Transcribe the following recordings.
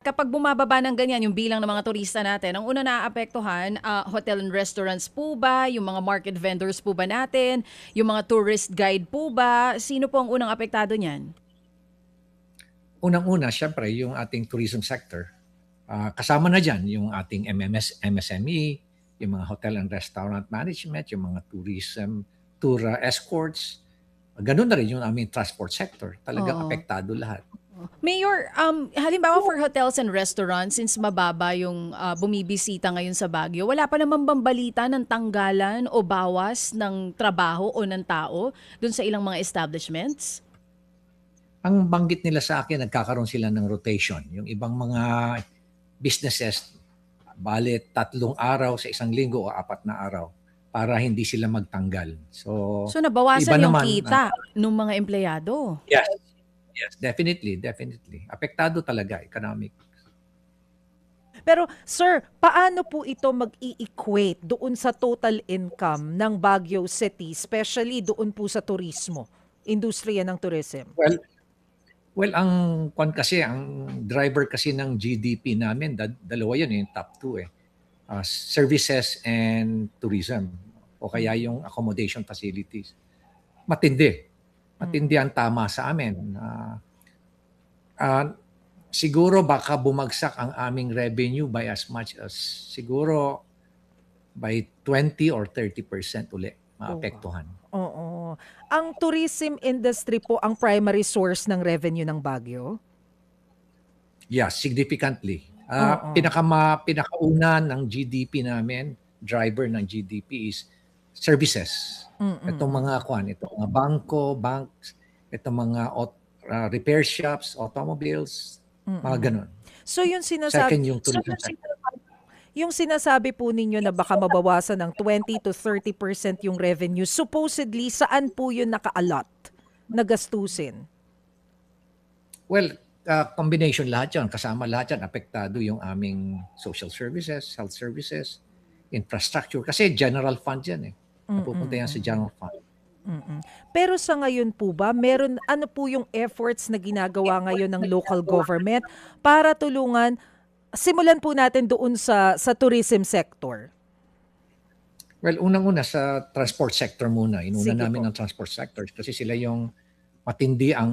Kapag bumababa ng ganyan yung bilang ng mga turista natin, ang una naaapektuhan, hotel and restaurants po ba, yung mga market vendors po ba natin, yung mga tourist guide po ba, sino po ang unang apektado niyan? Unang-una, syempre, yung ating tourism sector. Kasama na dyan yung ating MSME, yung mga hotel and restaurant management, yung mga tourism, tour escorts. Ganun na rin yung aming transport sector. Talagang Oo. apektado lahat. Mayor, halimbawa for hotels and restaurants, since mababa yung bumibisita ngayon sa Baguio, wala pa naman bang balita ng tanggalan o bawas ng trabaho o ng tao dun sa ilang mga establishments? Ang banggit nila sa akin, nagkakaroon sila ng rotation. Yung ibang mga businesses, bale 3 araw sa isang linggo o 4 na araw para hindi sila magtanggal. So, So iba nabawasan yung naman, kita ng mga empleyado. yes, yes, definitely, definitely. Apektado talaga, economic. Pero sir, paano po ito mag-i-equate doon sa total income ng Baguio City, especially doon po sa turismo, industriya ng tourism? Well, well, ang kasi, ang driver kasi ng GDP namin, dalawa yun, yung top two eh. Services and tourism. O kaya yung accommodation facilities. Matindi. Matindi ang tama sa amin. Ah, siguro baka bumagsak ang aming revenue by as much as siguro by 20 or 30% uli maapektuhan. Oo. Ang tourism industry po ang primary source ng revenue ng Baguio? Yeah, significantly. Oo. Pinakauna ng GDP namin, driver ng GDP is services. Itong mga itong mga bangko, banks, itong mga repair shops, automobiles, mga ganun. So yung sinasabi, Second yung tourism sector. yung sinasabi po ninyo na baka mabawasan ng 20 to 30% yung revenue, supposedly saan po yun naka-allot na gastusin? Well, combination lahat yan. Kasama lahat yan. Apektado yung aming social services, health services, infrastructure. Kasi general fund yan eh. Napupunta yan sa general fund. Pero sa ngayon po ba, meron ano po yung efforts na ginagawa ngayon ng local government para tulungan, simulan po natin doon sa tourism sector? Well, unang-una sa transport sector muna. Inuna Sige namin po. ang transport sector kasi sila yung matindi ang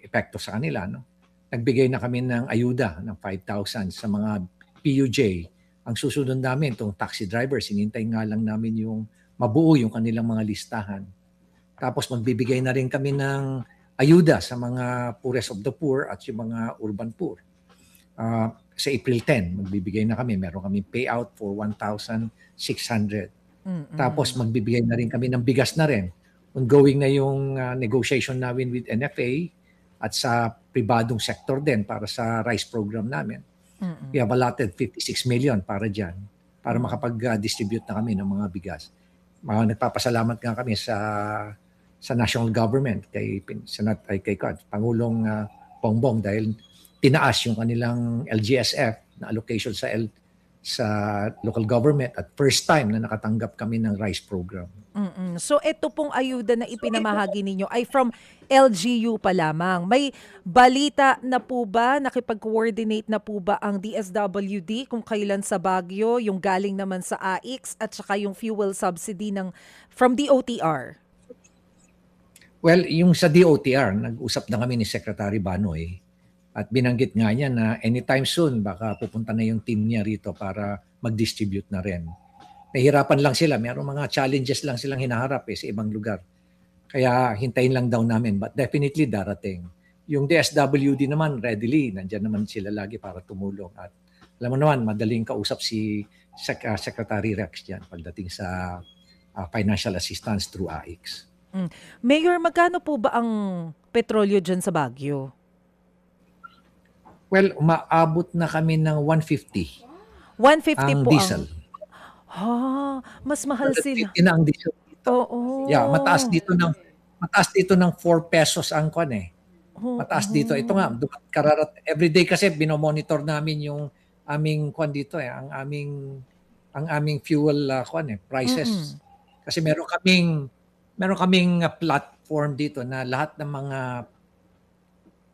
epekto sa kanila. No? Nagbigay na kami ng ayuda ng 5,000 sa mga PUJ. Ang susunod namin, itong taxi drivers, hinintay nga lang namin yung mabuo yung kanilang mga listahan. Tapos magbibigay na rin kami ng ayuda sa mga poorest of the poor at yung mga urban poor. Sa April 10, magbibigay na kami. Meron kami payout for 1,600. Tapos magbibigay na rin kami ng bigas na rin. Ongoing na yung negotiation namin with NFA at sa pribadong sector din para sa rice program namin. We have allotted 56 million para dyan para makapag-distribute na kami ng mga bigas. Nagpapasalamat nga kami sa national government kay Pangulong Bongbong dahil tinaas yung kanilang LGSF na allocation sa local government at first time na nakatanggap kami ng rice program. So ito pong ayuda na ipinamahagi ninyo ay from LGU pa lamang. May balita na po ba, nakipag-coordinate na po ba ang DSWD kung kailan sa Baguio, yung galing naman sa AIX at saka yung fuel subsidy from DOTR? Well, yung sa DOTR, nag-usap na kami ni Secretary Banoy at binanggit nga niya na anytime soon baka pupunta na yung team niya rito para mag-distribute na rin. Nahihirapan lang sila. Mayroong mga challenges lang silang hinaharap sa ibang lugar. Kaya hintayin lang daw namin. But definitely darating. Yung DSWD naman, readily. Nandyan naman sila lagi para tumulong. At alam mo naman, madaling kausap si Secretary Rex dyan pagdating sa financial assistance through AIX. Mayor, magkano po ba ang petrolyo dyan sa Baguio? Well, umaabot na kami ng 150 150 ang po diesel. mas mahal sila. 150 na ang diesel dito. Oo. Yeah, mataas dito ng 4 pesos ang kwan eh. Mataas dito. Ito nga, everyday kasi binomonitor namin yung aming kwan dito eh, ang aming fuel prices. Kasi meron kaming platform dito na lahat ng mga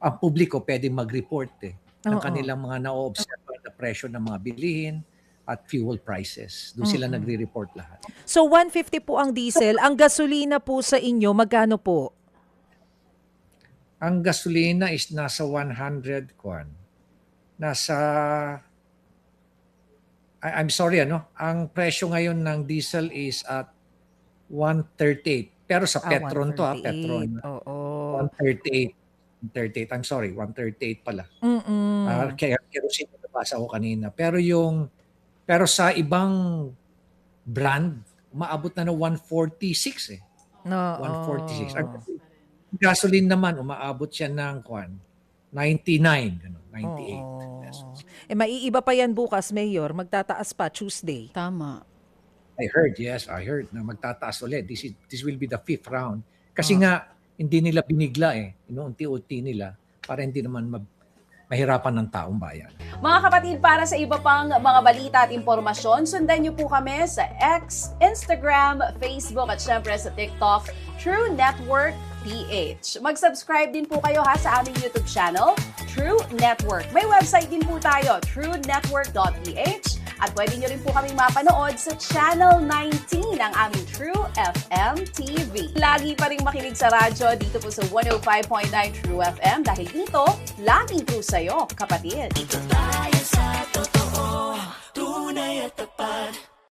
ang publiko pwedeng mag-report eh. ng Oo. kanilang mga na-observe na presyo ng mga bilihin at fuel prices. Doon sila nagre-report lahat. So 150 po ang diesel, ang gasolina po sa inyo magkano po? Ang gasolina is nasa 100 kwan. I'm sorry ang presyo ngayon ng diesel is at 138. Pero sa Petron to 138. Petron. Oo. 138. I'm sorry, 138 pala. Mm. Kaya kerosene na nabasa ko kanina. Pero sa ibang brand, umaabot na ng 146 eh. Oo. 146. Ang gasoline naman, umaabot siya ng 99, ganun, 98 pesos. Maiiba pa yan bukas, Mayor. Magtataas pa Tuesday. Tama. I heard na magtataas ulit. This will be the 5th round. Kasi nga, hindi nila binigla inuunti-unti nila para hindi naman mahirapan ng taong bayan. Mga kapatid, para sa iba pang mga balita at impormasyon, sundan niyo po kami sa X, Instagram, Facebook at syempre sa TikTok, True Network PH. Mag-subscribe din po kayo sa aming YouTube channel, True Network. May website din po tayo, truenetwork.ph, at pwede nyo rin po kaming mapanood sa Channel 19 ng aming True FM TV. Lagi pa rin makinig sa radyo dito po sa 105.9 True FM dahil dito, laging true sa'yo, kapatid. Dito tayo sa totoo.